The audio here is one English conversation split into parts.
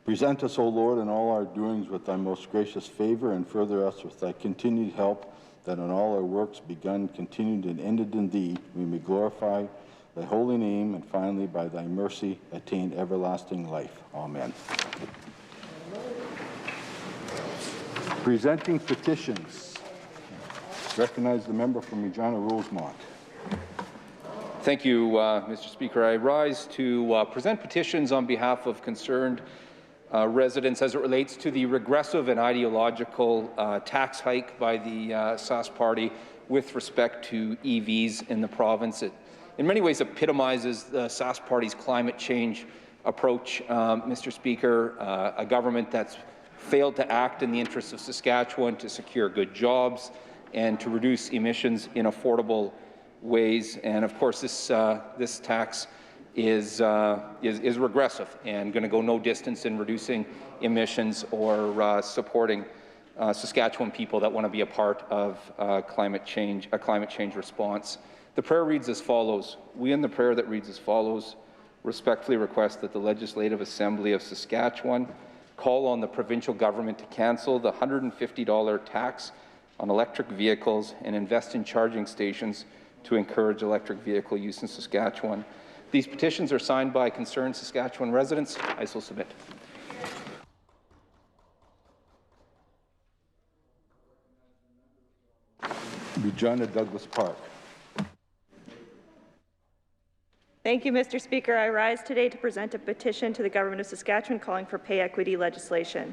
Present us, O Lord, in all our doings with thy most gracious favor, and further us with thy continued help, that in all our works begun, continued, and ended in thee, we may glorify thy holy name, and finally, by thy mercy, attain everlasting life. Amen. Presenting petitions. Recognize the member from Regina Rosemont. Thank you, Mr. Speaker. I rise to present petitions on behalf of concerned residents as it relates to the regressive and ideological tax hike by the Sask Party with respect to EVs in the province. It, in many ways, epitomizes the Sask Party's climate change approach, Mr. Speaker, a government that's failed to act in the interests of Saskatchewan to secure good jobs and to reduce emissions in affordable ways. And of course, this tax is regressive and going to go no distance in reducing emissions or supporting Saskatchewan people that want to be a part of a climate change response. The prayer reads as follows. We in the prayer that reads as follows respectfully request that the Legislative Assembly of Saskatchewan call on the provincial government to cancel the $150 tax on electric vehicles and invest in charging stations to encourage electric vehicle use in Saskatchewan. These petitions are signed by concerned Saskatchewan residents. I so submit. Regina Douglas Park. Thank you, Mr. Speaker. I rise today to present a petition to the Government of Saskatchewan calling for pay equity legislation.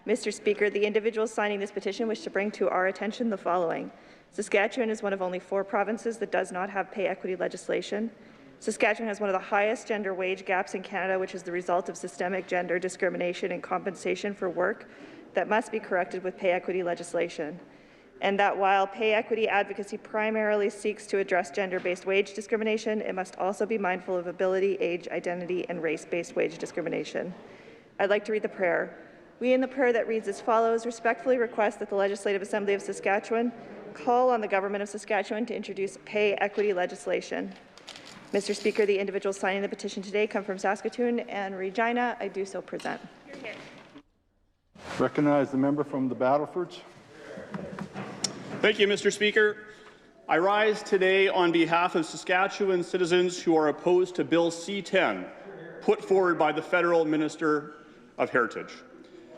Mr. Speaker, the individuals signing this petition wish to bring to our attention the following. Saskatchewan is one of only 4 provinces that does not have pay equity legislation. Saskatchewan has one of the highest gender wage gaps in Canada, which is the result of systemic gender discrimination and compensation for work that must be corrected with pay equity legislation. And that while pay equity advocacy primarily seeks to address gender-based wage discrimination, it must also be mindful of ability, age, identity, and race-based wage discrimination. I'd like to read the prayer. We in the prayer that reads as follows respectfully request that the Legislative Assembly of Saskatchewan call on the Government of Saskatchewan to introduce pay equity legislation. Mr. Speaker, the individuals signing the petition today come from Saskatoon and Regina. I do so present. Recognize the member from the Battlefords. Thank you, Mr. Speaker. I rise today on behalf of Saskatchewan citizens who are opposed to Bill C-10, put forward by the Federal Minister of Heritage.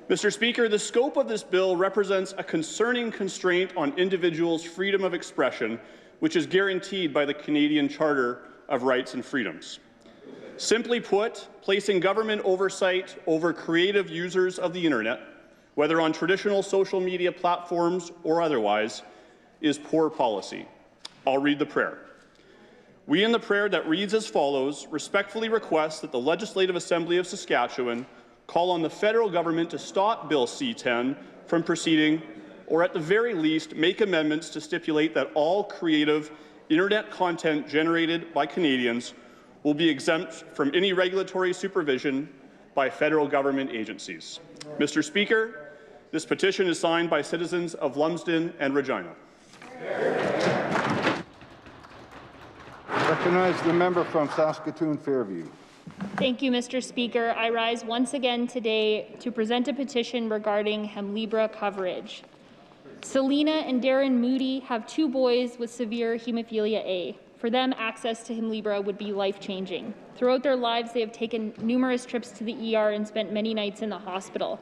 Mr. Speaker, the scope of this bill represents a concerning constraint on individuals' freedom of expression, which is guaranteed by the Canadian Charter of Rights and Freedoms. Simply put, placing government oversight over creative users of the internet, whether on traditional social media platforms or otherwise, is poor policy. I'll read the prayer. We in the prayer that reads as follows respectfully request that the Legislative Assembly of Saskatchewan call on the federal government to stop Bill C-10 from proceeding, or at the very least make amendments to stipulate that all creative internet content generated by Canadians will be exempt from any regulatory supervision by federal government agencies. Mr. Speaker, this petition is signed by citizens of Lumsden and Regina. Recognize the member from Saskatoon Fairview. Thank you, Mr. Speaker. I rise once again today to present a petition regarding Hemlibra coverage. Selena and Darren Moody have 2 boys with severe hemophilia A. For them, access to Hemlibra would be life-changing. Throughout their lives, they have taken numerous trips to the ER and spent many nights in the hospital.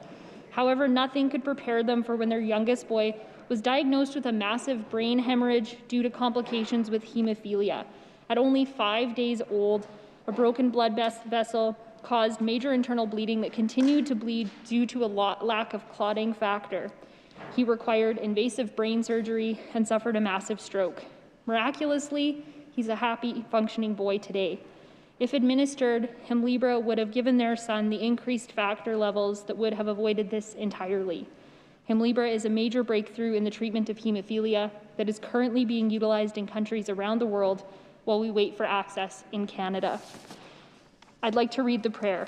However, nothing could prepare them for when their youngest boy was diagnosed with a massive brain hemorrhage due to complications with hemophilia. At only 5 days old, a broken blood vessel caused major internal bleeding that continued to bleed due to a lack of clotting factor. He required invasive brain surgery and suffered a massive stroke. Miraculously, he's a happy, functioning boy today. If administered, Hemlibra would have given their son the increased factor levels that would have avoided this entirely. Hemlibra is a major breakthrough in the treatment of hemophilia that is currently being utilized in countries around the world while we wait for access in Canada. I'd like to read the prayer.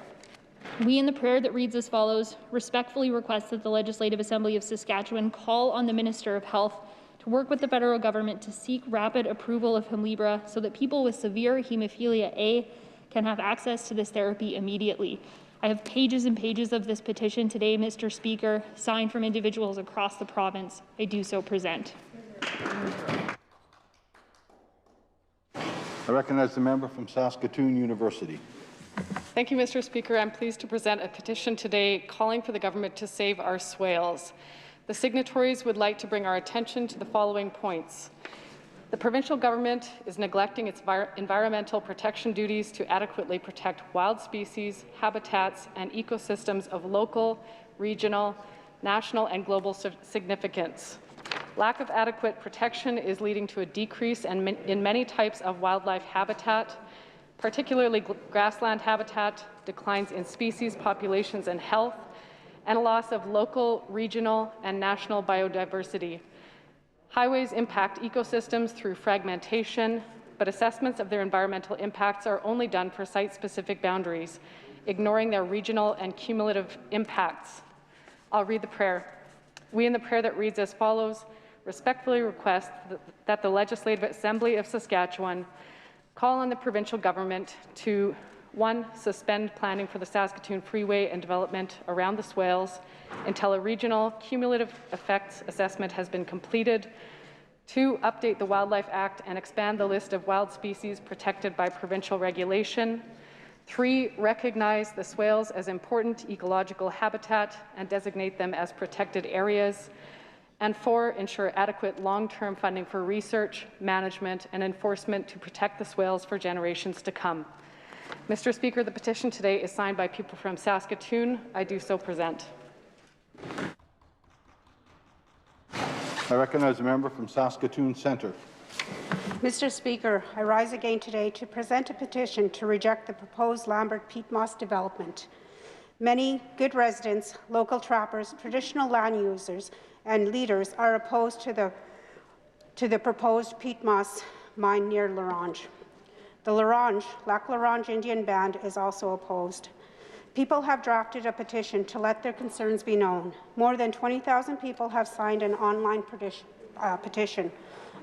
We in the prayer that reads as follows respectfully request that the Legislative Assembly of Saskatchewan call on the Minister of Health to work with the federal government to seek rapid approval of Hemlibra so that people with severe hemophilia A can have access to this therapy immediately. I have pages and pages of this petition today, Mr. Speaker, signed from individuals across the province. I do so present. I recognize the member from Saskatoon University. Thank you, Mr. Speaker. I'm pleased to present a petition today calling for the government to save our swales. The signatories would like to bring our attention to the following points. The provincial government is neglecting its environmental protection duties to adequately protect wild species, habitats, and ecosystems of local, regional, national, and global significance. Lack of adequate protection is leading to a decrease in many types of wildlife habitat, particularly grassland habitat, declines in species, populations, and health, and a loss of local, regional, and national biodiversity. Highways impact ecosystems through fragmentation, but assessments of their environmental impacts are only done for site-specific boundaries, ignoring their regional and cumulative impacts. I'll read the prayer. We in the prayer that reads as follows, respectfully request that the Legislative Assembly of Saskatchewan call on the provincial government to 1. Suspend planning for the Saskatoon Freeway and development around the swales until a regional cumulative effects assessment has been completed. 2. Update the Wildlife Act and expand the list of wild species protected by provincial regulation. 3. Recognize the swales as important ecological habitat and designate them as protected areas. And 4. Ensure adequate long-term funding for research, management, and enforcement to protect the swales for generations to come. Mr. Speaker, the petition today is signed by people from Saskatoon. I do so present. I recognize the member from Saskatoon Centre. Mr. Speaker, I rise again today to present a petition to reject the proposed Lambert-Peat Moss development. Many good residents, local trappers, traditional land users, and leaders are opposed to the proposed peat moss mine near L'Orange. The Lac L'Orange Indian Band is also opposed. People have drafted a petition to let their concerns be known. More than 20,000 people have signed an online petition.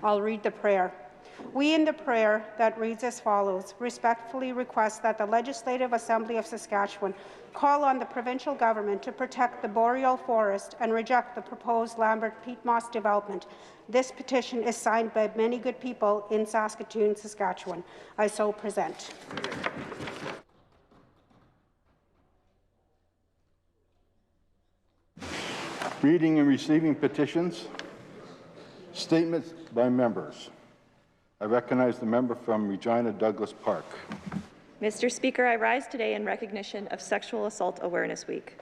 I'll read the prayer. We in the prayer that reads as follows, respectfully request that the Legislative Assembly of Saskatchewan call on the provincial government to protect the boreal forest and reject the proposed Lambert-Peat Moss development. This petition is signed by many good people in Saskatoon, Saskatchewan. I so present. Reading and receiving petitions. Statements by members. I recognize the member from Regina Douglas Park. Mr. Speaker, I rise today in recognition of Sexual Assault Awareness Week.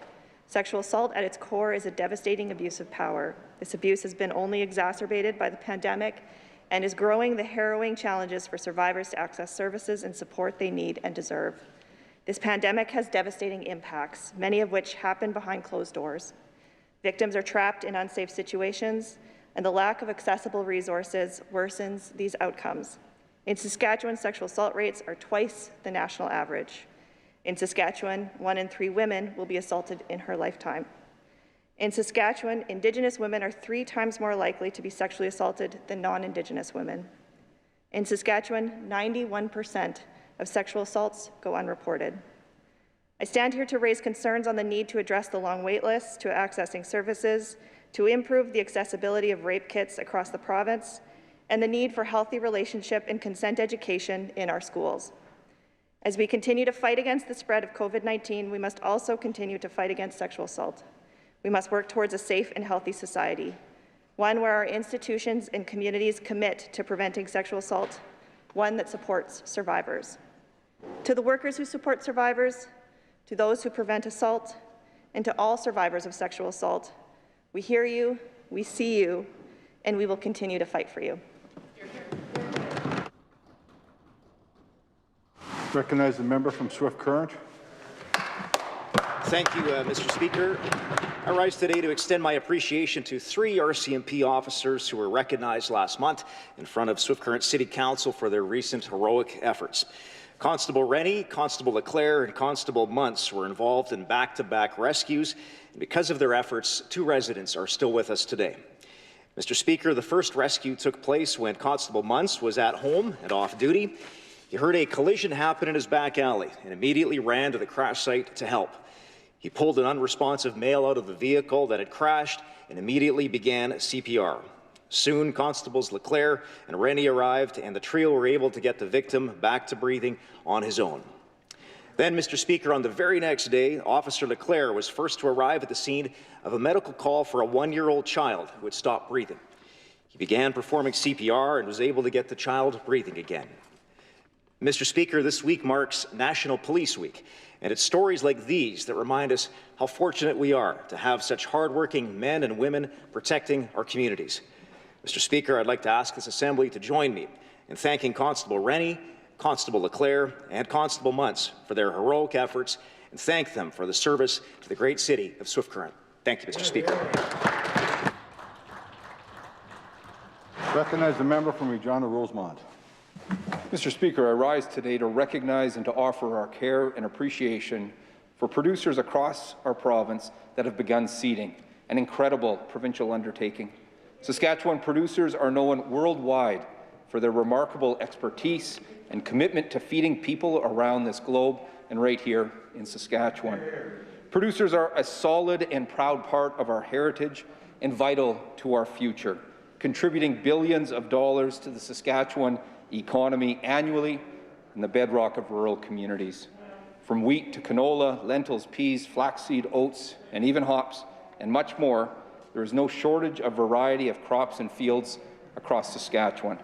Sexual assault at its core is a devastating abuse of power. This abuse has been only exacerbated by the pandemic and is growing the harrowing challenges for survivors to access services and support they need and deserve. This pandemic has devastating impacts, many of which happen behind closed doors. Victims are trapped in unsafe situations, and the lack of accessible resources worsens these outcomes. In Saskatchewan, sexual assault rates are twice the national average. In Saskatchewan, 1 in 3 women will be assaulted in her lifetime. In Saskatchewan, Indigenous women are 3 times more likely to be sexually assaulted than non-Indigenous women. In Saskatchewan, 91% of sexual assaults go unreported. I stand here to raise concerns on the need to address the long wait lists to accessing services, to improve the accessibility of rape kits across the province, and the need for healthy relationship and consent education in our schools. As we continue to fight against the spread of COVID-19, we must also continue to fight against sexual assault. We must work towards a safe and healthy society, one where our institutions and communities commit to preventing sexual assault, one that supports survivors. To the workers who support survivors, to those who prevent assault, and to all survivors of sexual assault, we hear you, we see you, and we will continue to fight for you. Recognize the member from Swift Current. Thank you, Mr. Speaker. I rise today to extend my appreciation to 3 RCMP officers who were recognized last month in front of Swift Current City Council for their recent heroic efforts. Constable Rennie, Constable Leclerc, and Constable Muntz were involved in back-to-back rescues, and because of their efforts, 2 residents are still with us today. Mr. Speaker, the first rescue took place when Constable Muntz was at home and off duty. He heard a collision happen in his back alley and immediately ran to the crash site to help. He pulled an unresponsive male out of the vehicle that had crashed and immediately began CPR. Soon, Constables Leclerc and Rennie arrived, and the trio were able to get the victim back to breathing on his own. Then, Mr. Speaker, on the very next day, Officer Leclerc was first to arrive at the scene of a medical call for a 1-year-old child who had stopped breathing. He began performing CPR and was able to get the child breathing again. Mr. Speaker, this week marks National Police Week, and it's stories like these that remind us how fortunate we are to have such hardworking men and women protecting our communities. Mr. Speaker, I'd like to ask this Assembly to join me in thanking Constable Rennie, Constable Leclerc, and Constable Muntz for their heroic efforts, and thank them for the service to the great city of Swift Current. Thank you, Mr. Speaker. Recognize the member from Regina Rosemont. Mr. Speaker, I rise today to recognize and to offer our care and appreciation for producers across our province that have begun seeding, an incredible provincial undertaking. Saskatchewan producers are known worldwide for their remarkable expertise and commitment to feeding people around this globe and right here in Saskatchewan. Producers are a solid and proud part of our heritage and vital to our future, contributing billions of dollars to the Saskatchewan economy annually and the bedrock of rural communities. From wheat to canola, lentils, peas, flaxseed, oats, and even hops, and much more, there is no shortage of variety of crops and fields across Saskatchewan.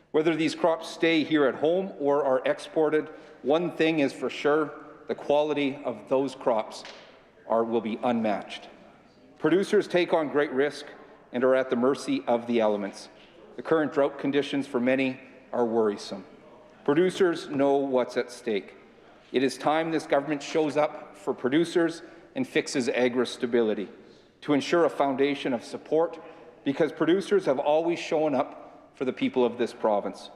Whether these crops stay here at home or are exported, one thing is for sure, the quality of those crops will be unmatched. Producers take on great risk and are at the mercy of the elements. The current drought conditions for many are worrisome. Producers know what's at stake. It is time this government shows up for producers and fixes agri-stability to ensure a foundation of support, because producers have always shown up for the people of this province.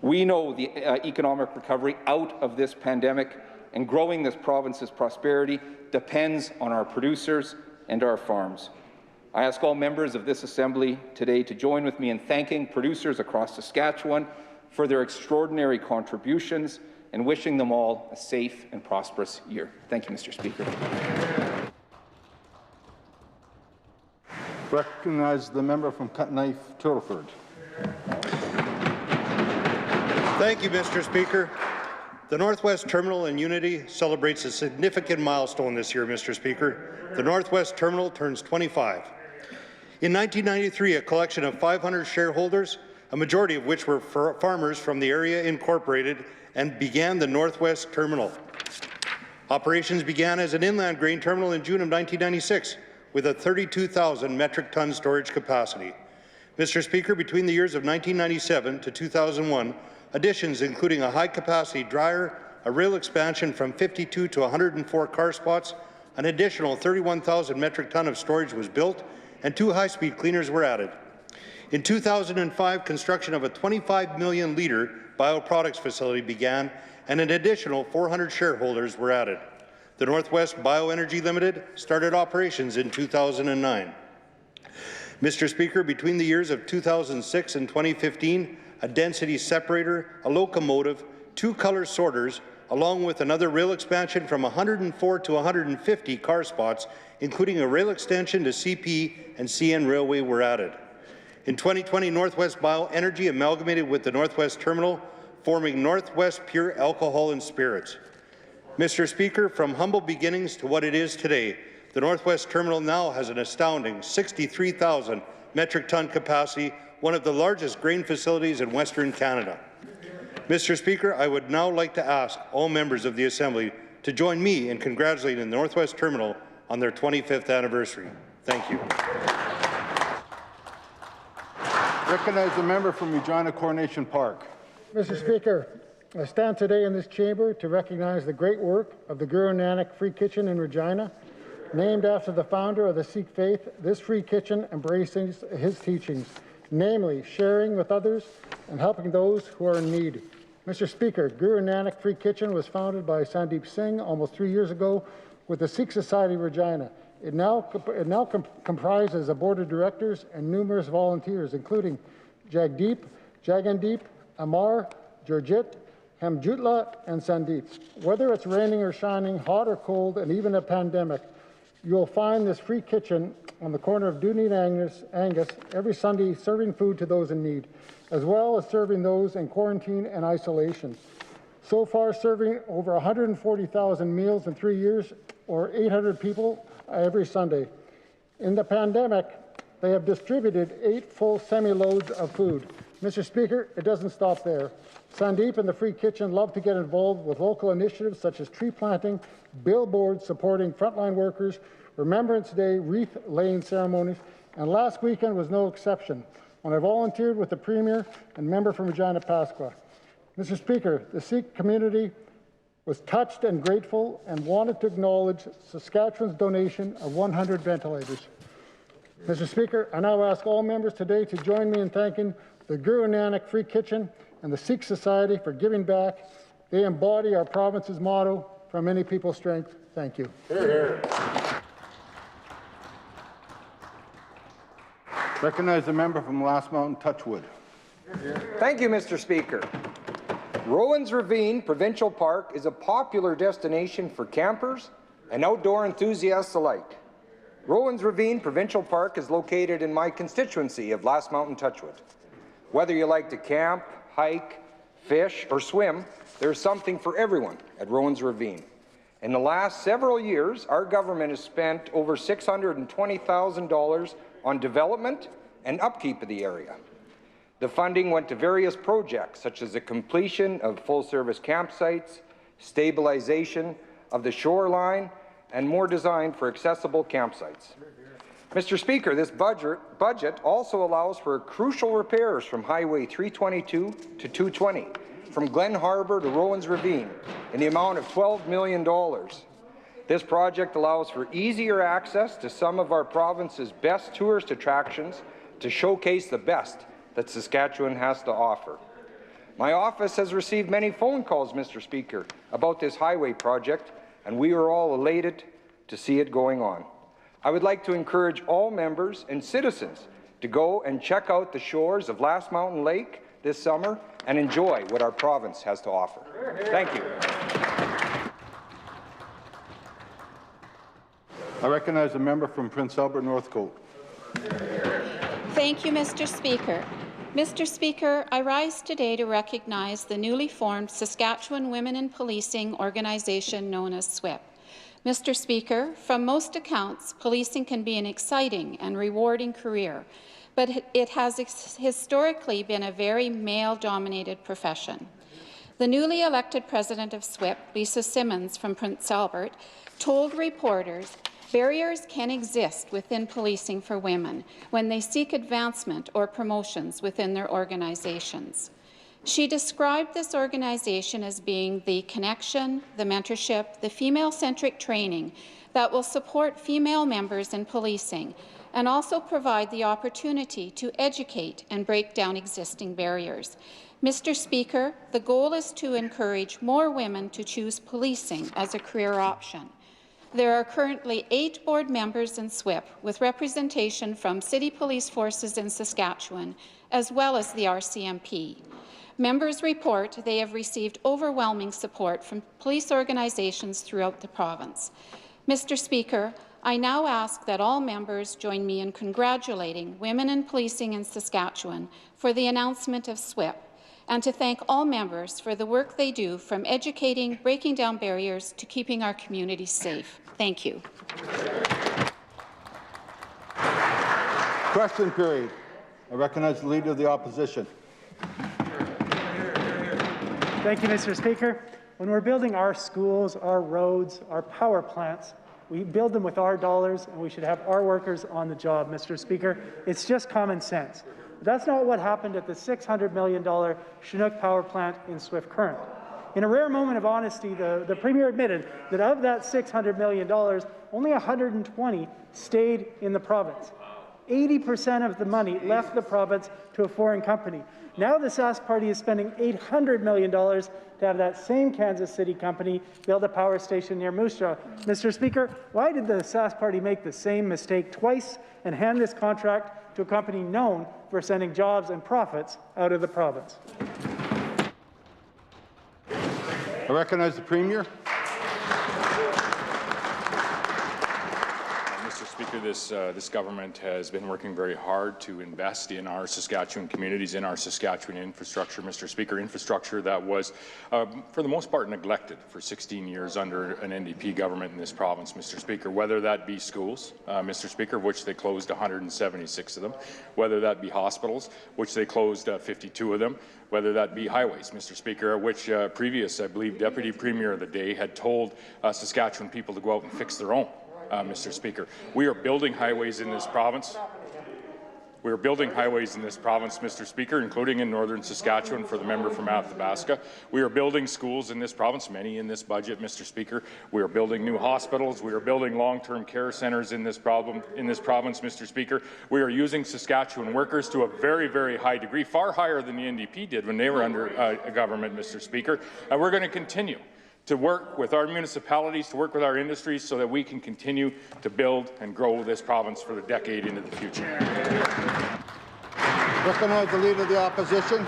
We know the economic recovery out of this pandemic and growing this province's prosperity depends on our producers and our farms. I ask all members of this Assembly today to join with me in thanking producers across Saskatchewan for their extraordinary contributions and wishing them all a safe and prosperous year. Thank you, Mr. Speaker. Recognize the member from Cutknife, Tilford. Thank you, Mr. Speaker. The Northwest Terminal in Unity celebrates a significant milestone this year, Mr. Speaker. The Northwest Terminal turns 25. In 1993, a collection of 500 shareholders, a majority of which were farmers from the area, incorporated and began the Northwest Terminal. Operations began as an inland grain terminal in June of 1996 with a 32,000 metric ton storage capacity. Mr. Speaker, between the years of 1997 to 2001, additions including a high-capacity dryer, a rail expansion from 52 to 104 car spots, an additional 31,000 metric ton of storage was built, and 2 high-speed cleaners were added. In 2005, construction of a 25 million litre bioproducts facility began, and an additional 400 shareholders were added. The Northwest Bioenergy Limited started operations in 2009. Mr. Speaker, between the years of 2006 and 2015, a density separator, a locomotive, 2 color sorters, along with another rail expansion from 104 to 150 car spots, including a rail extension to CP and CN Railway, were added. In 2020, Northwest Bioenergy amalgamated with the Northwest Terminal, forming Northwest Pure Alcohol and Spirits. Mr. Speaker, from humble beginnings to what it is today, the Northwest Terminal now has an astounding 63,000 metric ton capacity, one of the largest grain facilities in Western Canada. Mr. Speaker, I would now like to ask all members of the Assembly to join me in congratulating the Northwest Terminal on their 25th anniversary. Thank you. Recognize the member from Regina Coronation Park. Mr. Speaker, I stand today in this chamber to recognize the great work of the Guru Nanak Free Kitchen in Regina. Named after the founder of the Sikh faith, this free kitchen embraces his teachings, namely sharing with others and helping those who are in need. Mr. Speaker, Guru Nanak Free Kitchen was founded by Sandeep Singh almost 3 years ago with the Sikh Society of Regina. It now comprises a board of directors and numerous volunteers, including Jagandeep, Amar, Georgit, Hamjutla, and Sandeep. Whether it's raining or shining, hot or cold, and even a pandemic, you'll find this free kitchen on the corner of Dooney and Angus every Sunday serving food to those in need, as well as serving those in quarantine and isolation. So far, serving over 140,000 meals in 3 years, or 800 people every Sunday. In the pandemic, they have distributed 8 full semi-loads of food. Mr. Speaker, it doesn't stop there. Sandeep and the Free Kitchen love to get involved with local initiatives such as tree planting, billboards supporting frontline workers, Remembrance Day, wreath-laying ceremonies, and last weekend was no exception when I volunteered with the Premier and member from Regina Pasqua. Mr. Speaker, the Sikh community was touched and grateful and wanted to acknowledge Saskatchewan's donation of 100 ventilators. Mr. Speaker, I now ask all members today to join me in thanking the Guru Nanak Free Kitchen and the Sikh Society for giving back. They embody our province's motto, from many people's strength. Thank you. Hear, hear. Recognize the member from Last Mountain Touchwood. Thank you, Mr. Speaker. Rowan's Ravine Provincial Park is a popular destination for campers and outdoor enthusiasts alike. Rowan's Ravine Provincial Park is located in my constituency of Last Mountain Touchwood. Whether you like to camp, hike, fish, or swim, there's something for everyone at Rowan's Ravine. In the last several years, our government has spent over $620,000 on development and upkeep of the area. The funding went to various projects, such as the completion of full-service campsites, stabilization of the shoreline, and more design for accessible campsites. Mr. Speaker, this budget also allows for crucial repairs from Highway 322 to 220, from Glen Harbor to Rowan's Ravine, in the amount of $12 million. This project allows for easier access to some of our province's best tourist attractions to showcase the best that Saskatchewan has to offer. My office has received many phone calls, Mr. Speaker, about this highway project, and we are all elated to see it going on. I would like to encourage all members and citizens to go and check out the shores of Last Mountain Lake this summer and enjoy what our province has to offer. Thank you. I recognize a member from Prince Albert Northcote. Thank you, Mr. Speaker. Mr. Speaker, I rise today to recognize the newly formed Saskatchewan Women in Policing organization known as SWIP. Mr. Speaker, from most accounts, policing can be an exciting and rewarding career, but it has historically been a very male-dominated profession. The newly elected president of SWIP, Lisa Simmons from Prince Albert, told reporters barriers can exist within policing for women when they seek advancement or promotions within their organizations. She described this organization as being the connection, the mentorship, the female-centric training that will support female members in policing and also provide the opportunity to educate and break down existing barriers. Mr. Speaker, the goal is to encourage more women to choose policing as a career option. There are currently 8 board members in SWIP with representation from city police forces in Saskatchewan, as well as the RCMP. Members report they have received overwhelming support from police organizations throughout the province. Mr. Speaker, I now ask that all members join me in congratulating women in policing in Saskatchewan for the announcement of SWIP, and to thank all members for the work they do, from educating, breaking down barriers, to keeping our communities safe. Thank you. Question period. I recognize the Leader of the Opposition. Thank you, Mr. Speaker. When we're building our schools, our roads, our power plants, we build them with our dollars, and we should have our workers on the job, Mr. Speaker. It's just common sense. But that's not what happened at the $600 million Chinook power plant in Swift Current. In a rare moment of honesty, the Premier admitted that of that $600 million, only 120 stayed in the province. 80% of the money left the province to a foreign company. Now the Sask Party is spending $800 million to have that same Kansas City company build a power station near Moose Jaw. Mr. Speaker, why did the Sask Party make the same mistake twice and hand this contract to a company known for sending jobs and profits out of the province? recognize the Premier. Mr. Speaker, this government has been working very hard to invest in our Saskatchewan communities, in our Saskatchewan infrastructure, Mr. Speaker, infrastructure that was, for the most part, neglected for 16 years under an NDP government in this province, Mr. Speaker, whether that be schools, Mr. Speaker, which they closed 176 of them, whether that be hospitals, which they closed 52 of them, whether that be highways, Mr. Speaker, which previous, I believe, Deputy Premier of the day had told Saskatchewan people to go out and fix their own. Mr. Speaker, we are building highways in this province. We are building highways in this province, Mr. Speaker, including in northern Saskatchewan for the member from Athabasca. We are building schools in this province, many in this budget, Mr. Speaker. We are building new hospitals. We are building long-term care centres in this province, Mr. Speaker. We are using Saskatchewan workers to a very, very high degree, far higher than the NDP did when they were under government, Mr. Speaker. And we're going to continue to work with our municipalities, to work with our industries so that we can continue to build and grow this province for the decade into the future. Recognize the Leader of the Opposition.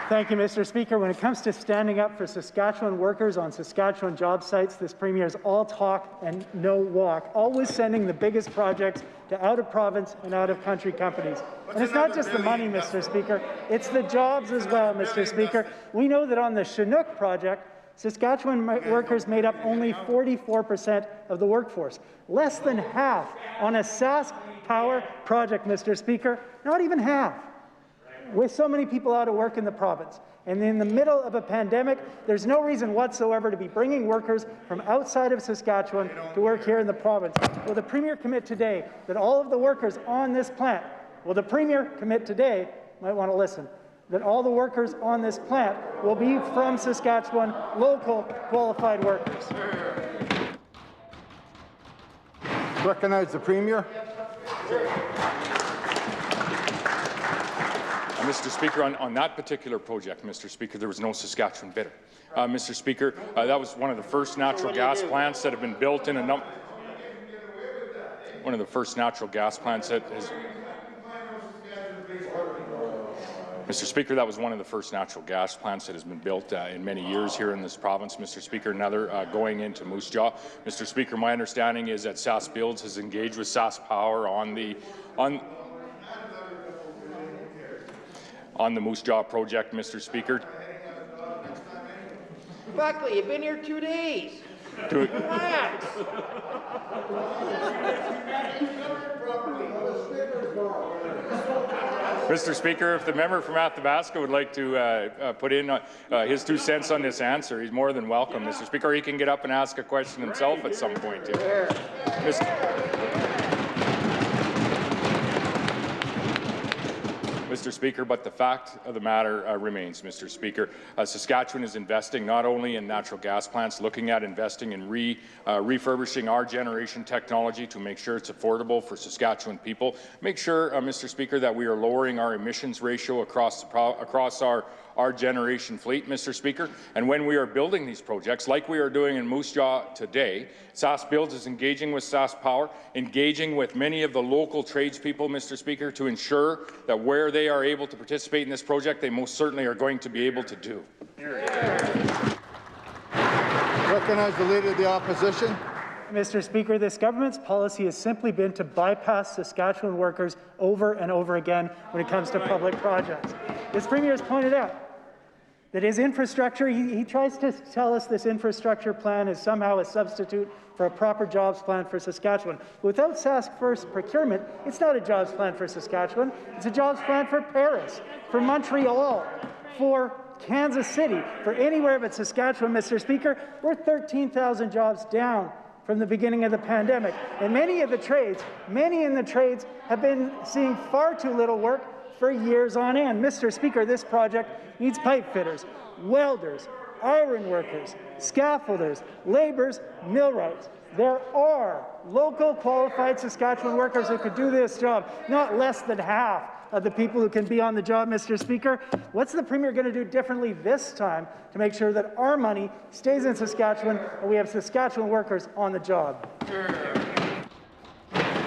Thank you, Mr. Speaker. When it comes to standing up for Saskatchewan workers on Saskatchewan job sites, this Premier is all talk and no walk, always sending the biggest projects to out-of-province and out-of-country companies. And it's not just the money, Mr. Speaker, it's the jobs as well, Mr. Speaker. We know that on the Chinook project, Saskatchewan workers made up only 44% of the workforce, less than half on a Sask Power project, Mr. Speaker, not even half, with so many people out of work in the province. And in the middle of a pandemic, there's no reason whatsoever to be bringing workers from outside of Saskatchewan to work here in the province. Will the Premier commit today that all of the workers on this plant, will the Premier commit today, might want to listen, that all the workers on this plant will be from Saskatchewan, local qualified workers? Recognize the Premier. Mr. Speaker, on that particular project, Mr. Speaker, there was no Saskatchewan bidder. Mr. Speaker, that was one of the first natural gas plants that have been built in a number. One of the first natural gas plants that is. Mr. Speaker, that was one of the first natural gas plants that has been built in many years here in this province, Mr. Speaker. Another going into Moose Jaw. Mr. Speaker, my understanding is that Sask Builds has engaged with Sask Power on the Moose Jaw project, Mr. Speaker. Buckley, you've been here 2 days. Relax. Mr. Speaker, if the member from Athabasca would like to put in his 2 cents on this answer, he's more than welcome, Mr. Speaker. Or he can get up and ask a question himself at some point. Mr. Speaker, but the fact of the matter remains, Mr. Speaker. Saskatchewan is investing not only in natural gas plants, looking at investing in refurbishing our generation technology to make sure it's affordable for Saskatchewan people. Make sure, Mr. Speaker, that we are lowering our emissions ratio across our generation fleet, Mr. Speaker. And when we are building these projects, like we are doing in Moose Jaw today, Sask Builds is engaging with Sask Power, engaging with many of the local tradespeople, Mr. Speaker, to ensure that where they are able to participate in this project, they most certainly are going to be able to do. Recognize the Leader of the Opposition. Mr. Speaker, this government's policy has simply been to bypass Saskatchewan workers over and over again when it comes to public projects. This Premier has pointed out that his infrastructure, he tries to tell us this infrastructure plan is somehow a substitute for a proper jobs plan for Saskatchewan. But without Sask First procurement, it's not a jobs plan for Saskatchewan. It's a jobs plan for Paris, for Montreal, for Kansas City, for anywhere but Saskatchewan, Mr. Speaker. We're 13,000 jobs down from the beginning of the pandemic. And many in the trades have been seeing far too little work for years on end. Mr. Speaker, this project needs pipe fitters, welders, iron workers, scaffolders, laborers, millwrights. There are local qualified Saskatchewan workers who could do this job, not less than half of the people who can be on the job, Mr. Speaker. What's the Premier going to do differently this time to make sure that our money stays in Saskatchewan and we have Saskatchewan workers on the job?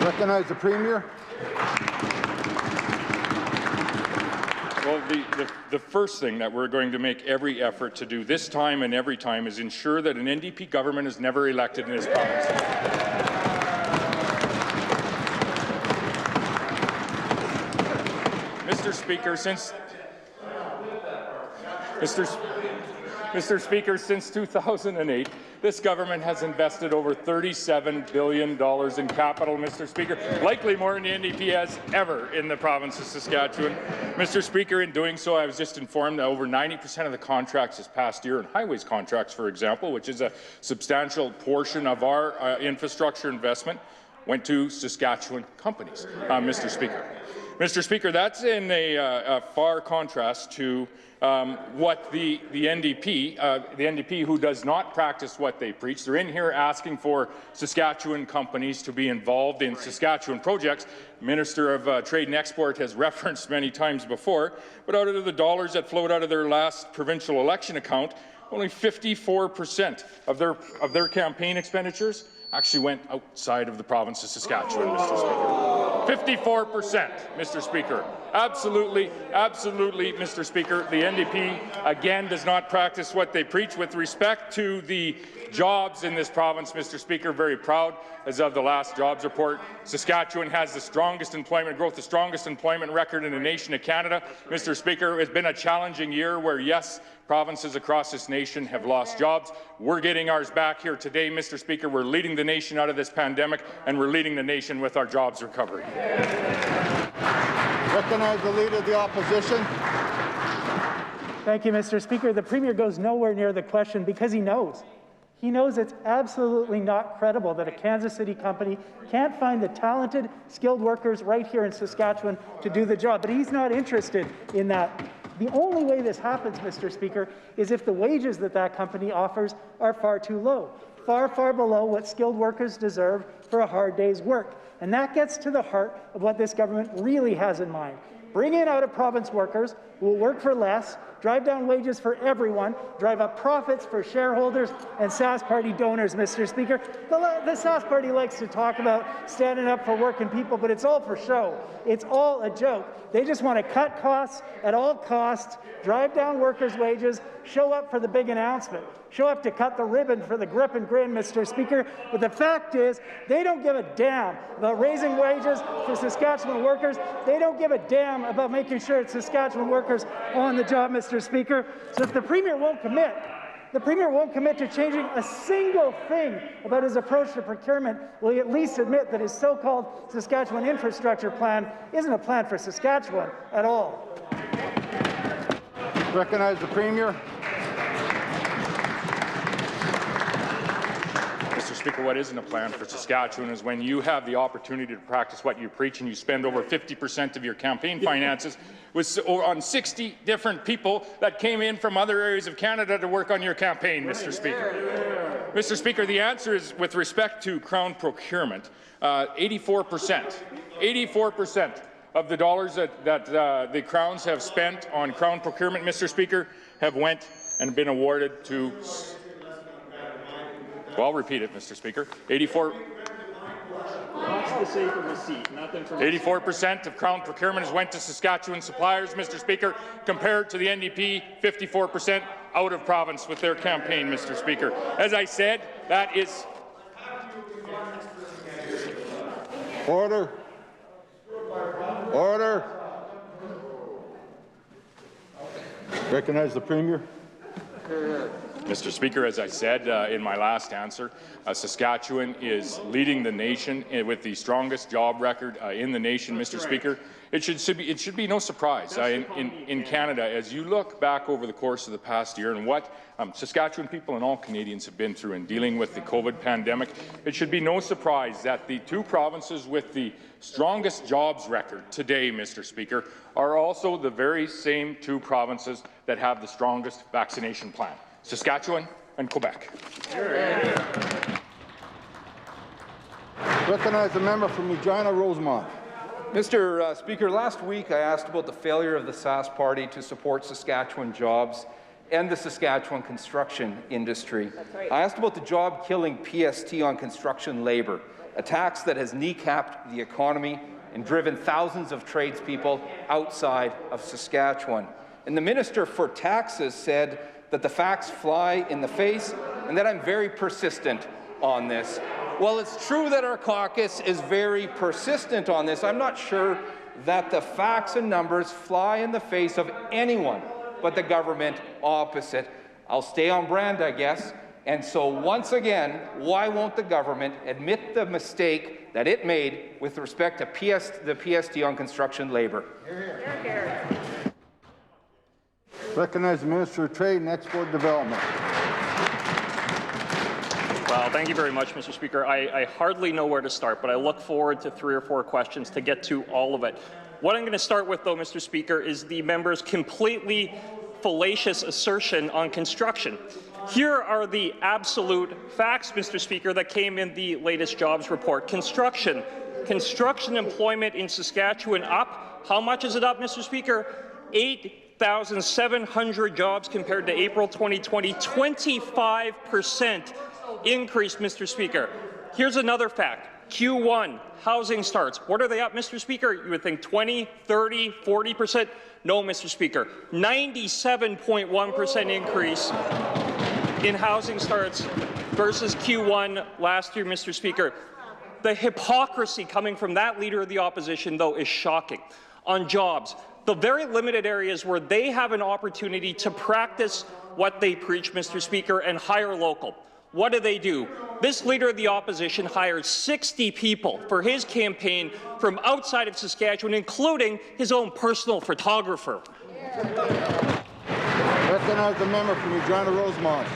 Recognize the Premier. Well, the first thing that we're going to make every effort to do this time and every time is ensure that an NDP government is never elected in this province. Mr. Speaker, since 2008, this government has invested over $37 billion in capital, Mr. Speaker, likely more than the NDP has ever in the province of Saskatchewan. Mr. Speaker, in doing so, I was just informed that over 90% of the contracts this past year, in highways contracts, for example, which is a substantial portion of our infrastructure investment, went to Saskatchewan companies, Mr. Speaker. Mr. Speaker, that's in a far contrast to what the NDP who does not practice what they preach. They're in here asking for Saskatchewan companies to be involved in Saskatchewan projects. Minister of Trade and Export has referenced many times before, but out of the dollars that flowed out of their last provincial election account, only 54% of their campaign expenditures actually went outside of the province of Saskatchewan, Mr. Speaker. 54%, Mr. Speaker. Absolutely, Mr. Speaker. The NDP, again, does not practice what they preach with respect to the jobs in this province, Mr. Speaker. Very proud, as of the last jobs report, Saskatchewan has the strongest employment growth, the strongest employment record in the nation of Canada. Mr. Speaker, it's been a challenging year where, yes, provinces across this nation have lost jobs. We're getting ours back here today, Mr. Speaker. We're leading the nation out of this pandemic, and we're leading the nation with our jobs recovery. Recognize the Leader of the Opposition. Thank you, Mr. Speaker. The Premier goes nowhere near the question because he knows. He knows it's absolutely not credible that a Kansas City company can't find the talented, skilled workers right here in Saskatchewan to do the job, but he's not interested in that. The only way this happens, Mr. Speaker, is if the wages that company offers are far too low, far, far below what skilled workers deserve for a hard day's work. And that gets to the heart of what this government really has in mind. Bring in out-of-province workers who will work for less, drive down wages for everyone, drive up profits for shareholders and Sask Party donors, Mr. Speaker. The Sask Party likes to talk about standing up for working people, but it's all for show. It's all a joke. They just want to cut costs at all costs, drive down workers' wages, show up for the big announcement, show up to cut the ribbon for the grip and grin, Mr. Speaker. But the fact is, they don't give a damn about raising wages for Saskatchewan workers. They don't give a damn about making sure it's Saskatchewan workers on the job, Mr. Speaker. So if the Premier won't commit, to changing a single thing about his approach to procurement, will he at least admit that his so-called Saskatchewan infrastructure plan isn't a plan for Saskatchewan at all? Recognize the Premier. Mr. Speaker, what isn't a plan for Saskatchewan is when you have the opportunity to practice what you preach and you spend over 50% of your campaign finances on 60 different people that came in from other areas of Canada to work on your campaign, Mr. Speaker. Mr. Speaker, the answer is, with respect to Crown procurement, 84% of the dollars that the Crowns have spent on Crown procurement, Mr. Speaker, have went and been awarded to. Well, I'll repeat it, Mr. Speaker. 84% of Crown procurement has went to Saskatchewan suppliers, Mr. Speaker, compared to the NDP, 54% out of province with their campaign, Mr. Speaker. As I said, that is. Order. Order. Recognize the Premier. Mr. Speaker, as I said in my last answer, Saskatchewan is leading the nation with the strongest job record in the nation, Mr. Speaker. It should be no surprise in Canada, as you look back over the course of the past year and what Saskatchewan people and all Canadians have been through in dealing with the COVID pandemic, it should be no surprise that the two provinces with the strongest jobs record today, Mr. Speaker, are also the very same two provinces that have the strongest vaccination plan. Saskatchewan and Quebec. Recognize the member from Regina, Rosemont. Mr. Speaker, last week I asked about the failure of the Sask Party to support Saskatchewan jobs and the Saskatchewan construction industry. Right. I asked about the job-killing PST on construction labour, a tax that has kneecapped the economy and driven thousands of tradespeople outside of Saskatchewan. And the Minister for Taxes said that the facts fly in the face and that I'm very persistent on this. Well, it's true that our caucus is very persistent on this. I'm not sure that the facts and numbers fly in the face of anyone but the government opposite. I'll stay on brand, I guess. And so once again, why won't the government admit the mistake that it made with respect to the PST on construction labour? Recognize the Minister of Trade and Export Development. Well, thank you very much, Mr. Speaker. I hardly know where to start, but I look forward to 3 or 4 questions to get to all of it. What I'm going to start with, though, Mr. Speaker, is the member's completely fallacious assertion on construction. Here are the absolute facts, Mr. Speaker, that came in the latest jobs report. Construction employment in Saskatchewan up. How much is it up, Mr. Speaker? 8,700 jobs compared to April 2020, 25% increase, Mr. Speaker. Here's another fact. Q1 housing starts. What are they up, Mr. Speaker? You would think 20, 30, 40%. No, Mr. Speaker. 97.1% increase in housing starts versus Q1 last year, Mr. Speaker. The hypocrisy coming from that leader of the opposition, though, is shocking. On jobs, the very limited areas where they have an opportunity to practice what they preach, Mr. Speaker, and hire local. What do? This leader of the opposition hired 60 people for his campaign from outside of Saskatchewan, including his own personal photographer. Recognize the member from Regina Rosemont.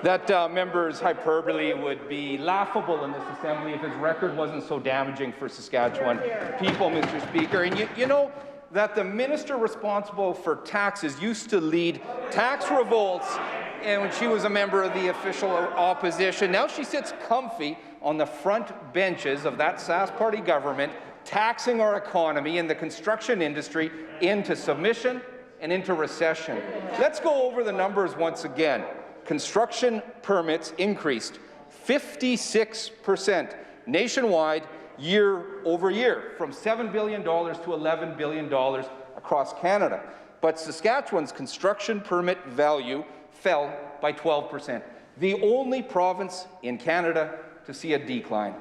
That member's hyperbole would be laughable in this Assembly if his record wasn't so damaging for Saskatchewan people, Mr. Speaker. And you know that the minister responsible for taxes used to lead tax revolts and when she was a member of the official opposition. Now she sits comfy on the front benches of that Sask Party government, taxing our economy and the construction industry into submission and into recession. Let's go over the numbers once again. Construction permits increased 56% nationwide year over year, from $7 billion to $11 billion across Canada. But Saskatchewan's construction permit value fell by 12%, the only province in Canada to see a decline.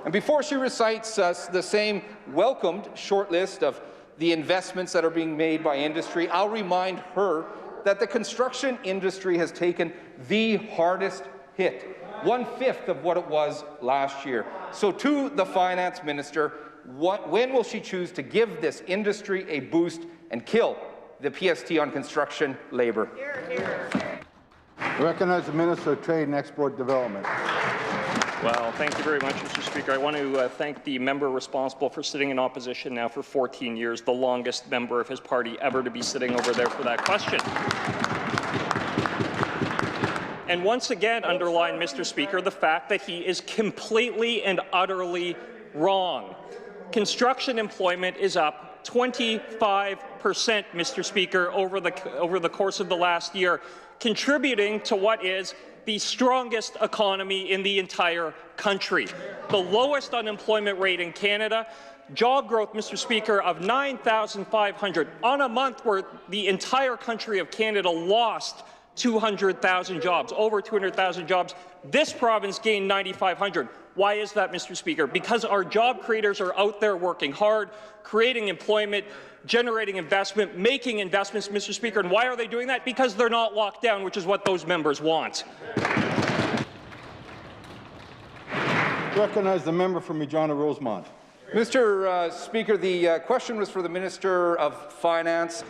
And before she recites us the same welcomed short list of the investments that are being made by industry, I'll remind her that the construction industry has taken the hardest hit, 1/5 of what it was last year. So to the Finance Minister, when will she choose to give this industry a boost and kill the PST on construction labour? I recognize the Minister of Trade and Export Development. Well, thank you very much, Mr. Speaker. I want to thank the member responsible for sitting in opposition now for 14 years, the longest member of his party ever to be sitting over there for that question. And once again underline, Mr. Speaker, the fact that he is completely and utterly wrong. Construction employment is up 25%, Mr. Speaker, over the course of the last year, contributing to what is the strongest economy in the entire country, the lowest unemployment rate in Canada, job growth, Mr. Speaker, of 9,500 on a month where the entire country of Canada lost 200,000 jobs, over 200,000 jobs. This province gained 9,500. Why is that, Mr. Speaker? Because our job creators are out there working hard, creating employment, generating investment, making investments, Mr. Speaker. And why are they doing that? Because they're not locked down, which is what those members want. Recognize the member from Regina Rosemont. Mr. Speaker, the question was for the Minister of Finance.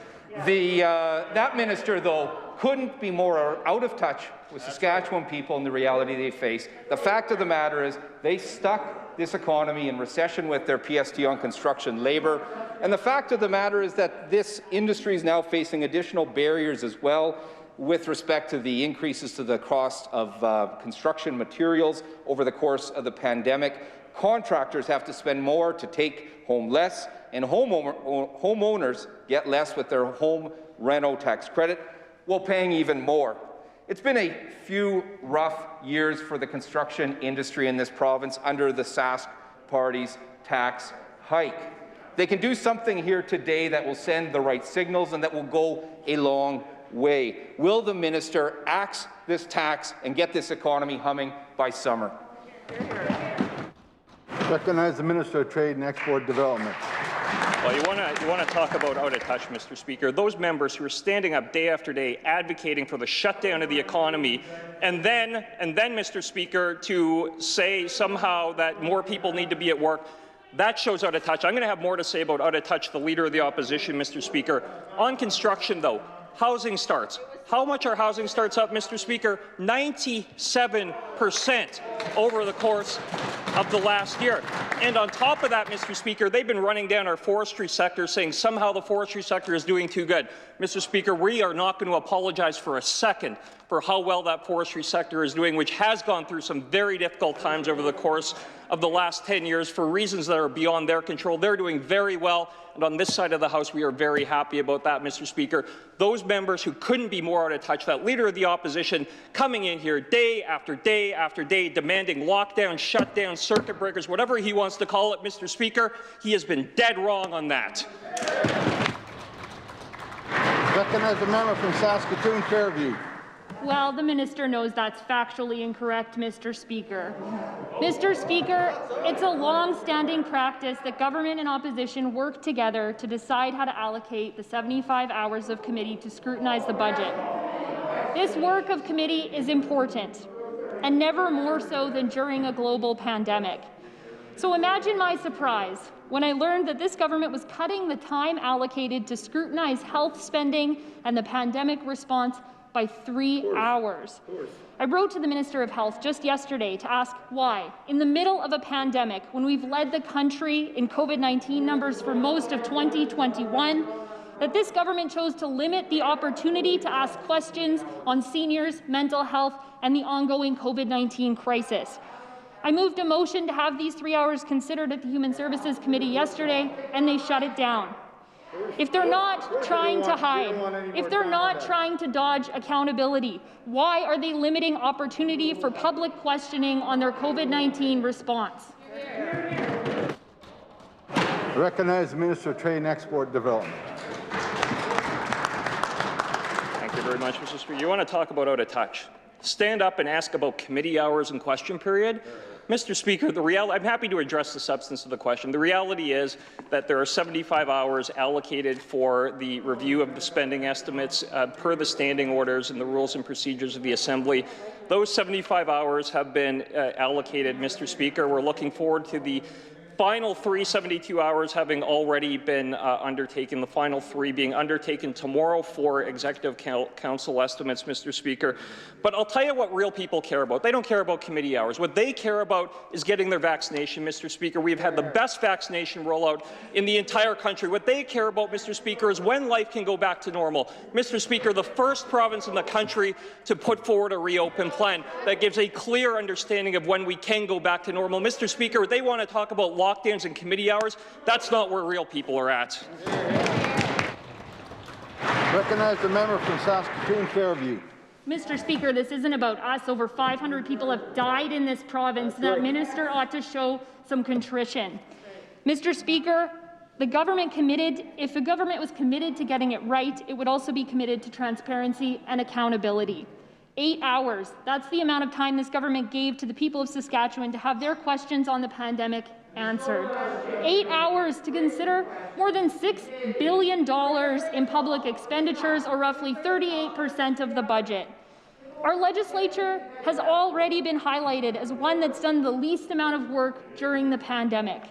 That minister, though, couldn't be more out of touch with Saskatchewan people and the reality they face. The fact of the matter is they stuck this economy in recession with their PST on construction labour. And the fact of the matter is that this industry is now facing additional barriers as well with respect to the increases to the cost of construction materials over the course of the pandemic. Contractors have to spend more to take home less, and homeowners get less with their home reno tax credit, while paying even more. It's been a few rough years for the construction industry in this province under the Sask Party's tax hike. They can do something here today that will send the right signals and that will go a long way. Will the minister axe this tax and get this economy humming by summer? Recognize the Minister of Trade and Export Development. Well, you want to talk about out of touch, Mr. Speaker. Those members who are standing up day after day advocating for the shutdown of the economy, and then, Mr. Speaker, to say somehow that more people need to be at work, that shows out of touch. I'm going to have more to say about out of touch, the Leader of the Opposition, Mr. Speaker. On construction, though, housing starts. How much are housing starts up, Mr. Speaker? 97% over the course of the last year. And on top of that, Mr. Speaker, they've been running down our forestry sector, saying somehow the forestry sector is doing too good. Mr. Speaker, we are not going to apologize for a second for how well that forestry sector is doing, which has gone through some very difficult times over the course of the last 10 years for reasons that are beyond their control. They're doing very well, and on this side of the House, we are very happy about that, Mr. Speaker. Those members who couldn't be more out of touch, that Leader of the Opposition coming in here day after day after day, demanding lockdown, shutdown, circuit breakers, whatever he wants to call it, Mr. Speaker, he has been dead wrong on that. Recognize the member from Saskatoon, Fairview. Well, the minister knows that's factually incorrect, Mr. Speaker. Mr. Speaker, it's a long-standing practice that government and opposition work together to decide how to allocate the 75 hours of committee to scrutinize the budget. This work of committee is important, and never more so than during a global pandemic. So imagine my surprise when I learned that this government was cutting the time allocated to scrutinize health spending and the pandemic response by 3 hours. I wrote to the Minister of Health just yesterday to ask why, in the middle of a pandemic, when we've led the country in COVID-19 numbers for most of 2021, that this government chose to limit the opportunity to ask questions on seniors, mental health, and the ongoing COVID-19 crisis. I moved a motion to have these 3 hours considered at the Human Services Committee yesterday, and they shut it down. If they're not trying to hide, if they're not trying to dodge accountability, why are they limiting opportunity for public questioning on their COVID-19 response? I recognize the Minister of Trade and Export Development. Thank you very much, Mr. Speaker. You want to talk about out of touch? Stand up and ask about committee hours and question period. Mr. Speaker, I'm happy to address the substance of the question. The reality is that there are 75 hours allocated for the review of the spending estimates per the standing orders and the rules and procedures of the Assembly. Those 75 hours have been allocated, Mr. Speaker. We're looking forward to the final 372 hours having already been undertaken, the final 3 being undertaken tomorrow for Executive Council estimates, Mr. Speaker. But I'll tell you what real people care about. They don't care about committee hours. What they care about is getting their vaccination, Mr. Speaker. We've had the best vaccination rollout in the entire country. What they care about, Mr. Speaker, is when life can go back to normal. Mr. Speaker, the first province in the country to put forward a reopen plan that gives a clear understanding of when we can go back to normal. Mr. Speaker, they want to talk about lockdowns and committee hours. That's not where real people are at. Recognize the member from Saskatoon, Fairview. Mr. Speaker, this isn't about us. Over 500 people have died in this province. That minister ought to show some contrition. Mr. Speaker, if the government was committed to getting it right, it would also be committed to transparency and accountability. 8 hours, that's the amount of time this government gave to the people of Saskatchewan to have their questions on the pandemic answered. 8 hours to consider more than $6 billion in public expenditures, or roughly 38% of the budget. Our legislature has already been highlighted as one that's done the least amount of work during the pandemic.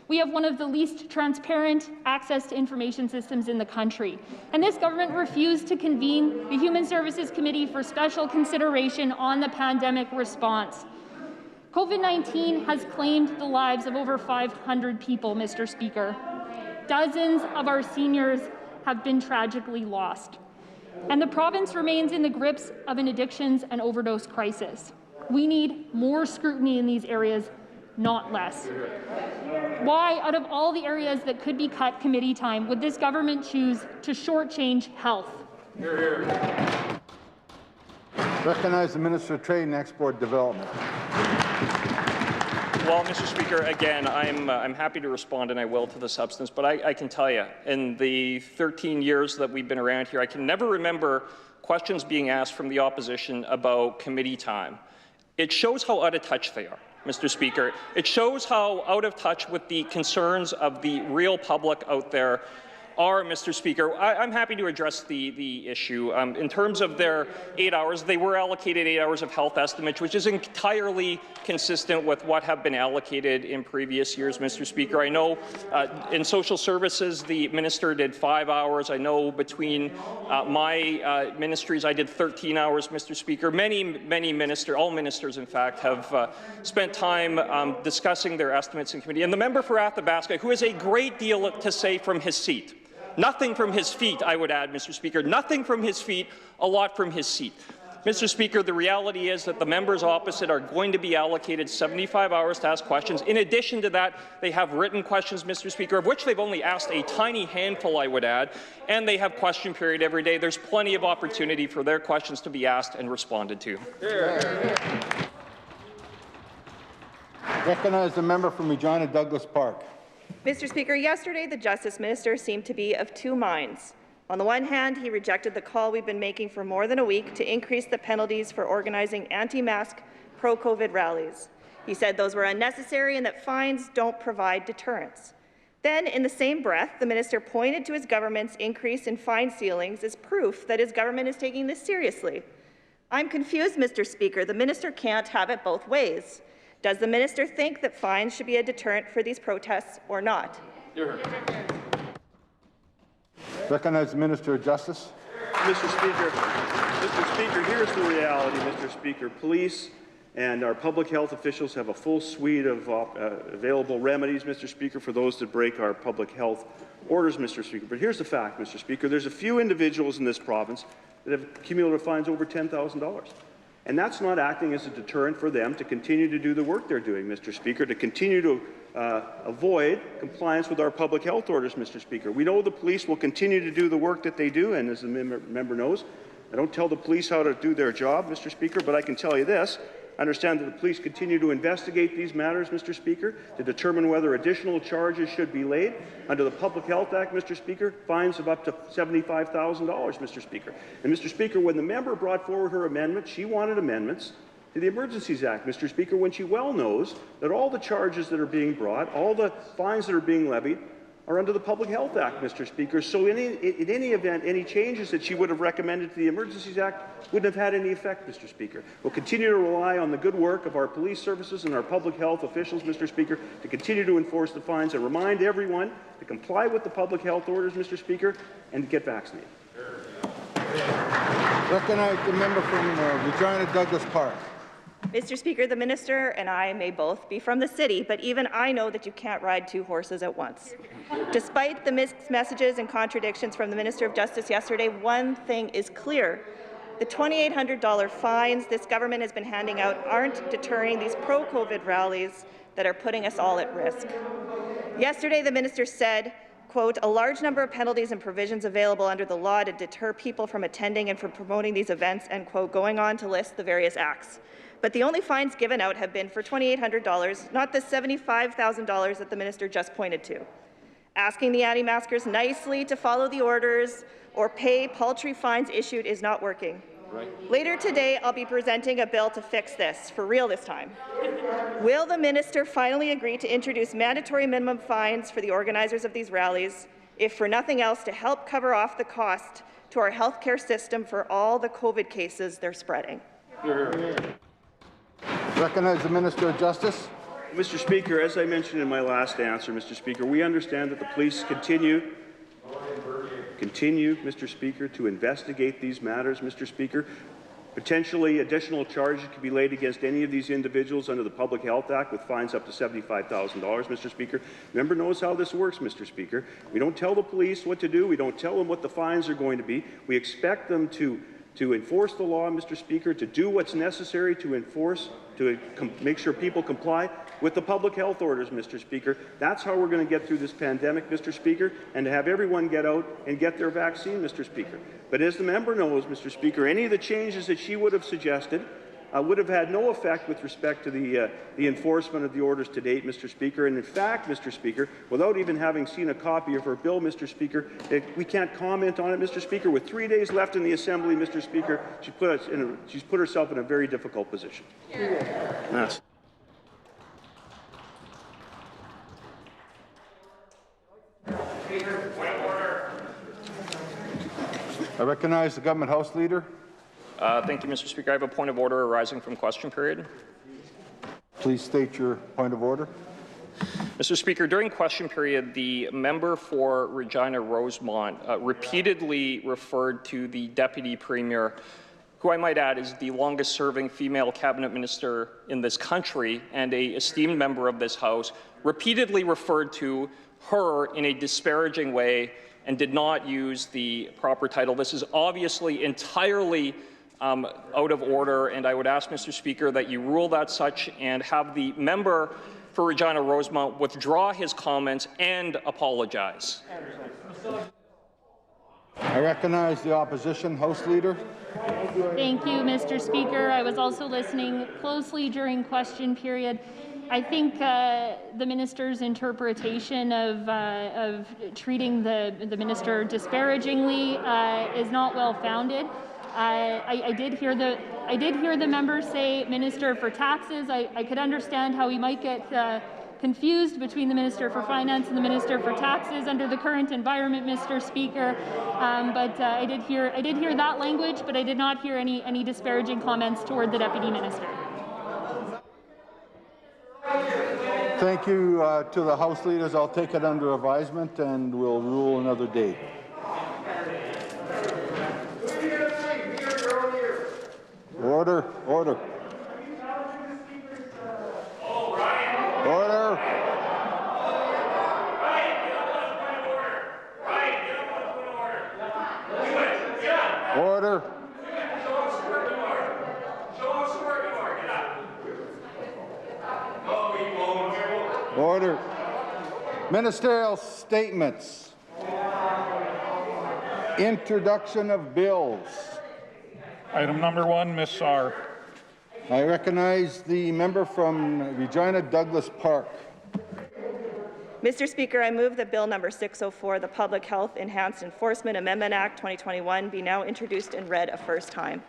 We have one of the least transparent access to information systems in the country. And this government refused to convene the Human Services Committee for special consideration on the pandemic response. COVID-19 has claimed the lives of over 500 people, Mr. Speaker. Dozens of our seniors have been tragically lost. And the province remains in the grips of an addictions and overdose crisis. We need more scrutiny in these areas, not less. Why, out of all the areas that could be cut committee time, would this government choose to shortchange health? Recognize the Minister of Trade and Export Development. Well, Mr. Speaker, again, I'm happy to respond, and I will, to the substance, but I can tell you, in the 13 years that we've been around here, I can never remember questions being asked from the opposition about committee time. It shows how out of touch they are, Mr. Speaker. It shows how out of touch with the concerns of the real public out there are, Mr. Speaker. I'm happy to address the issue. In terms of their 8 hours, they were allocated 8 hours of health estimates, which is entirely consistent with what have been allocated in previous years, Mr. Speaker. I know in social services, the minister did 5 hours. I know between my ministries, I did 13 hours, Mr. Speaker. Many ministers, all ministers, in fact, have spent time discussing their estimates in committee. And the member for Athabasca, who has a great deal to say from his seat, nothing from his feet, I would add, Mr. Speaker, nothing from his feet, a lot from his seat. Mr. Speaker, the reality is that the members opposite are going to be allocated 75 hours to ask questions. In addition to that, they have written questions, Mr. Speaker, of which they've only asked a tiny handful, I would add, and they have question period every day. There's plenty of opportunity for their questions to be asked and responded to. Recognize the member from Regina Douglas Park. Mr. Speaker, yesterday the Justice Minister seemed to be of two minds. On the one hand, he rejected the call we've been making for more than a week to increase the penalties for organizing anti-mask, pro-COVID rallies. He said those were unnecessary and that fines don't provide deterrence. Then, in the same breath, the minister pointed to his government's increase in fine ceilings as proof that his government is taking this seriously. I'm confused, Mr. Speaker. The minister can't have it both ways. Does the minister think that fines should be a deterrent for these protests or not? Recognize the Minister of Justice. Mr. Speaker, here's the reality, Mr. Speaker. Police and our public health officials have a full suite of available remedies, Mr. Speaker, for those that break our public health orders, Mr. Speaker. But here's the fact, Mr. Speaker. There's a few individuals in this province that have cumulative fines over $10,000. And that's not acting as a deterrent for them to continue to do the work they're doing, Mr. Speaker, to continue to avoid compliance with our public health orders, Mr. Speaker. We know the police will continue to do the work that they do, and as the member knows, I don't tell the police how to do their job, Mr. Speaker, but I can tell you this. I understand that the police continue to investigate these matters, Mr. Speaker, to determine whether additional charges should be laid. Under the Public Health Act, Mr. Speaker, fines of up to $75,000, Mr. Speaker. And, Mr. Speaker, when the member brought forward her amendment, she wanted amendments to the Emergencies Act, Mr. Speaker, when she well knows that all the charges that are being brought, all the fines that are being levied, are under the Public Health Act, Mr. Speaker. So in any event, any changes that she would have recommended to the Emergencies Act wouldn't have had any effect, Mr. Speaker. We'll continue to rely on the good work of our police services and our public health officials, Mr. Speaker, to continue to enforce the fines and remind everyone to comply with the public health orders, Mr. Speaker, and to get vaccinated. Recognize the member from Regina Douglas Park. Mr. Speaker, the minister and I may both be from the city, but even I know that you can't ride two horses at once. Despite the mixed messages and contradictions from the Minister of Justice yesterday, one thing is clear. The $2,800 fines this government has been handing out aren't deterring these pro-COVID rallies that are putting us all at risk. Yesterday, the minister said, quote, a large number of penalties and provisions available under the law to deter people from attending and from promoting these events, end quote, going on to list the various acts. But the only fines given out have been for $2,800, not the $75,000 that the minister just pointed to. Asking the anti-maskers nicely to follow the orders or pay paltry fines issued is not working. Right. Later today, I'll be presenting a bill to fix this, for real this time. Will the minister finally agree to introduce mandatory minimum fines for the organizers of these rallies, if for nothing else to help cover off the cost to our healthcare system for all the COVID cases they're spreading? Recognize the Minister of Justice. Mr. Speaker, as I mentioned in my last answer, Mr. Speaker, we understand that the police continue, Mr. Speaker, to investigate these matters, Mr. Speaker. Potentially additional charges could be laid against any of these individuals under the Public Health Act with fines up to $75,000, Mr. Speaker. Member knows how this works, Mr. Speaker. We don't tell the police what to do. We don't tell them what the fines are going to be. We expect them to enforce the law, Mr. Speaker, to do what's necessary to enforce, to make sure people comply with the public health orders, Mr. Speaker. That's how we're going to get through this pandemic, Mr. Speaker, and to have everyone get out and get their vaccine, Mr. Speaker. But as the member knows, Mr. Speaker, any of the changes that she would have suggested would have had no effect with respect to the enforcement of the orders to date, Mr. Speaker. And in fact, Mr. Speaker, without even having seen a copy of her bill, Mr. Speaker, we can't comment on it, Mr. Speaker. With 3 days left in the Assembly, Mr. Speaker, she's put herself in a very difficult position. Yes. I recognize the Government House Leader. Thank you, Mr. Speaker. I have a point of order arising from question period. Please state your point of order. Mr. Speaker, during question period, the member for Regina Rosemont repeatedly referred to the Deputy Premier, who I might add is the longest-serving female cabinet minister in this country and an esteemed member of this House, repeatedly referred to her in a disparaging way and did not use the proper title. This is obviously entirely out of order, and I would ask, Mr. Speaker, that you rule that such and have the member for Regina Rosemont withdraw his comments and apologize. I recognize the Opposition House Leader. Thank you, Mr. Speaker. I was also listening closely during question period. I think the minister's interpretation of treating the minister disparagingly is not well founded. I did hear the member say Minister for Taxes. I could understand how he might get confused between the Minister for Finance and the Minister for Taxes under the current environment, Mr. Speaker. But I did hear that language, but I did not hear any disparaging comments toward the Deputy Minister. Thank you to the House Leaders. I'll take it under advisement and we'll rule another day. Order, order. Order. Order. Order. Ministerial statements. Introduction of bills. Item number 1, Ms. Saar. I recognize the member from Regina Douglas Park. Mr. Speaker, I move that Bill number 604, the Public Health Enhanced Enforcement Amendment Act 2021, be now introduced and read a first time.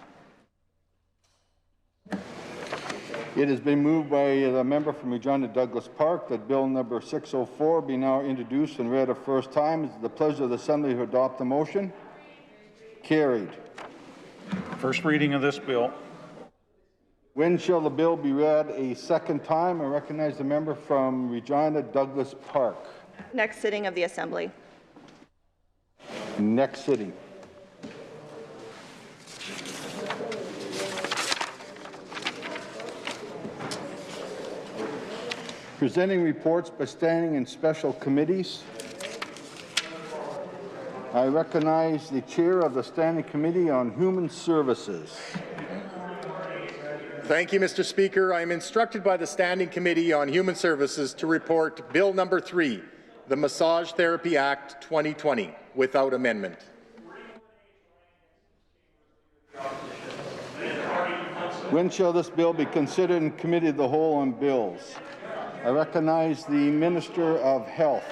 It has been moved by the member from Regina Douglas Park that Bill number 604 be now introduced and read a first time. Is it the pleasure of the Assembly to adopt the motion? Carried. First reading of this bill. When shall the bill be read a second time? I recognize the member from Regina Douglas Park. Next sitting of the Assembly. Next sitting. Presenting reports by standing and special committees. I recognize the Chair of the Standing Committee on Human Services. Thank you, Mr. Speaker. I am instructed by the Standing Committee on Human Services to report Bill number 3, the Massage Therapy Act 2020, without amendment. When shall this bill be considered in Committee of the Whole on bills? I recognize the Minister of Health.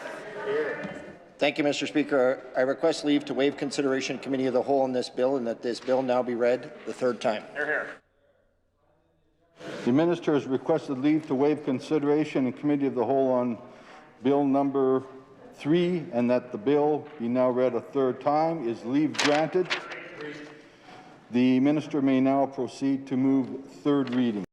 Thank you, Mr. Speaker. I request leave to waive consideration in Committee of the Whole on this bill and that this bill now be read the third time. Hear, hear. The Minister has requested leave to waive consideration in Committee of the Whole on Bill number 3 and that the bill be now read a third time. Is leave granted? The Minister may now proceed to move third reading.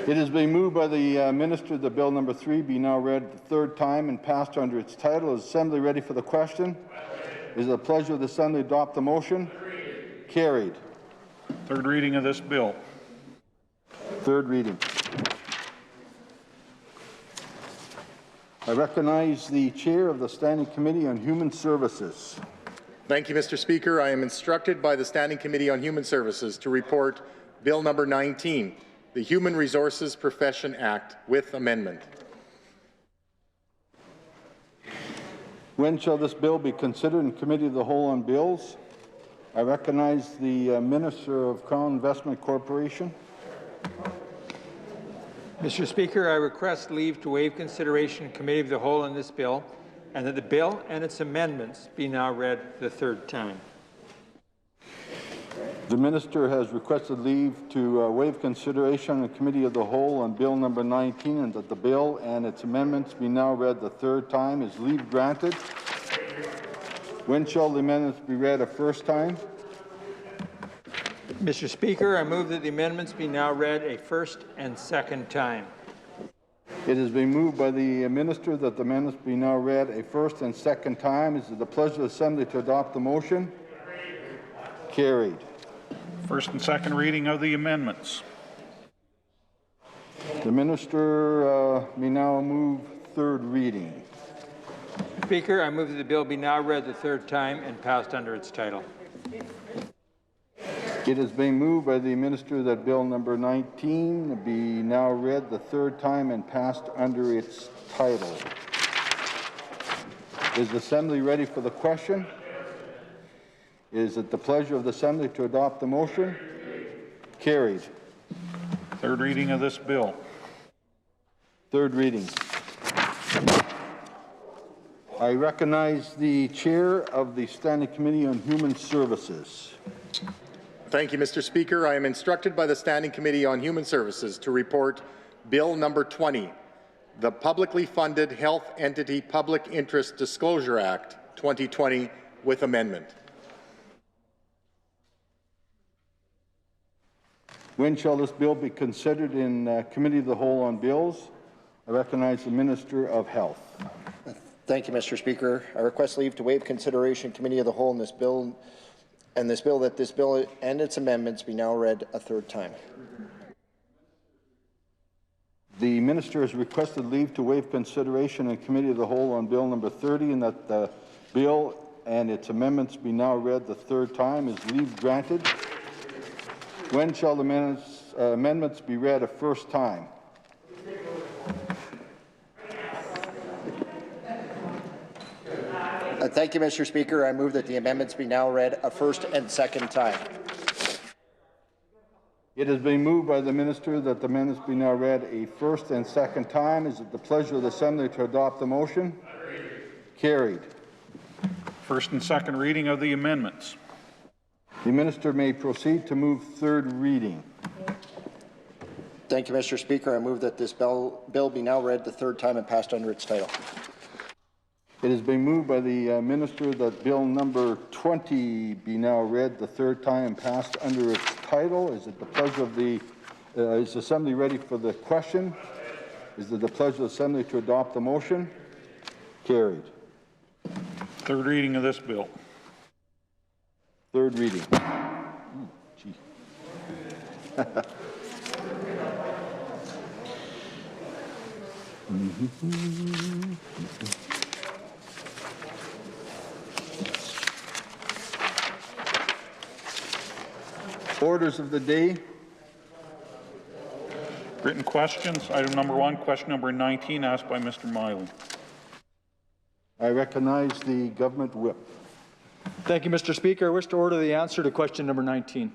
It has been moved by the Minister that Bill number 3 be now read the third time and passed under its title. Is Assembly ready for the question? Is it the pleasure of the Assembly to adopt the motion? Carried. Third reading of this bill. Third reading. I recognize the Chair of the Standing Committee on Human Services. Thank you, Mr. Speaker. I am instructed by the Standing Committee on Human Services to report Bill number 19, the Human Resources Profession Act with amendment. When shall this bill be considered in Committee of the Whole on bills? I recognize the Minister of Crown Investment Corporation. Mr. Speaker, I request leave to waive consideration in Committee of the Whole on this bill, and that the bill and its amendments be now read the third time. The Minister has requested leave to waive consideration in Committee of the Whole on Bill number 19, and that the bill and its amendments be now read the third time. Is leave granted? When shall the amendments be read a first time? Mr. Speaker, I move that the amendments be now read a first and second time. It has been moved by the Minister that the amendments be now read a first and second time. Is it the pleasure of the Assembly to adopt the motion? Carried. First and second reading of the amendments. The Minister may now move third reading. Speaker, I move that the bill be now read the third time and passed under its title. It has been moved by the Minister that Bill number 19 be now read the third time and passed under its title. Is the Assembly ready for the question? Is it the pleasure of the Assembly to adopt the motion? Carried. Third reading of this bill. Third reading. I recognize the Chair of the Standing Committee on Human Services. Thank you, Mr. Speaker. I am instructed by the Standing Committee on Human Services to report Bill number 20, the Publicly Funded Health Entity Public Interest Disclosure Act 2020 with amendment. When shall this bill be considered in Committee of the Whole on Bills? I recognize the Minister of Health. Thank you, Mr. Speaker. I request leave to waive consideration Committee of the Whole in this bill, and that this bill and its amendments be now read a third time. The Minister has requested leave to waive consideration in Committee of the Whole on Bill number 30, and that the bill and its amendments be now read the third time. Is leave granted? When shall the amendments be read a first time? Thank you, Mr. Speaker. I move that the amendments be now read a first and second time. It has been moved by the Minister that the amendments be now read a first and second time. Is it the pleasure of the Assembly to adopt the motion? Carried. First and second reading of the amendments. The Minister may proceed to move third reading. Thank you, Mr. Speaker. I move that this bill be now read the third time and passed under its title. It has been moved by the Minister that Bill number 20 be now read the third time and passed under its title. Is it the pleasure of the is the Assembly ready for the question? Is it the pleasure of the Assembly to adopt the motion? Carried. Third reading of this bill. Third reading. Gee. Orders of the day. Written questions. Item number 1, question number 19, asked by Mr. Miley. I recognize the Government Whip. Thank you, Mr. Speaker. I wish to order the answer to question number 19.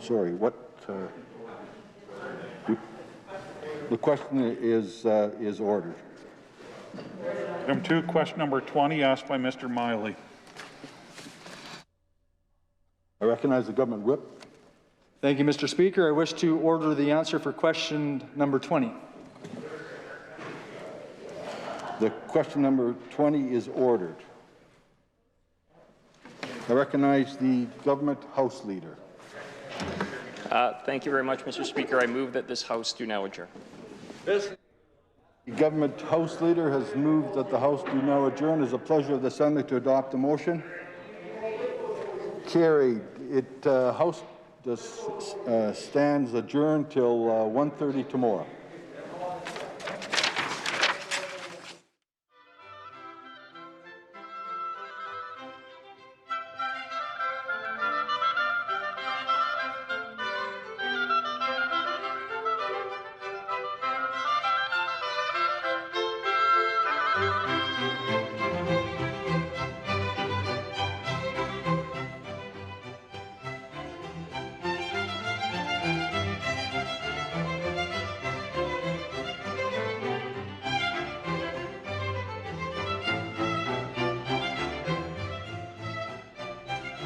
Sorry, what? The question is ordered. Item 2, question number 20, asked by Mr. Miley. I recognize the Government Whip. Thank you, Mr. Speaker. I wish to order the answer for question number 20. The question number 20 is ordered. I recognize the Government House Leader. Thank you very much, Mr. Speaker. I move that this House do now adjourn. The Government House Leader has moved that the House do now adjourn. It is a pleasure of the Assembly to adopt the motion. Carried. House stands adjourned till 1:30 tomorrow.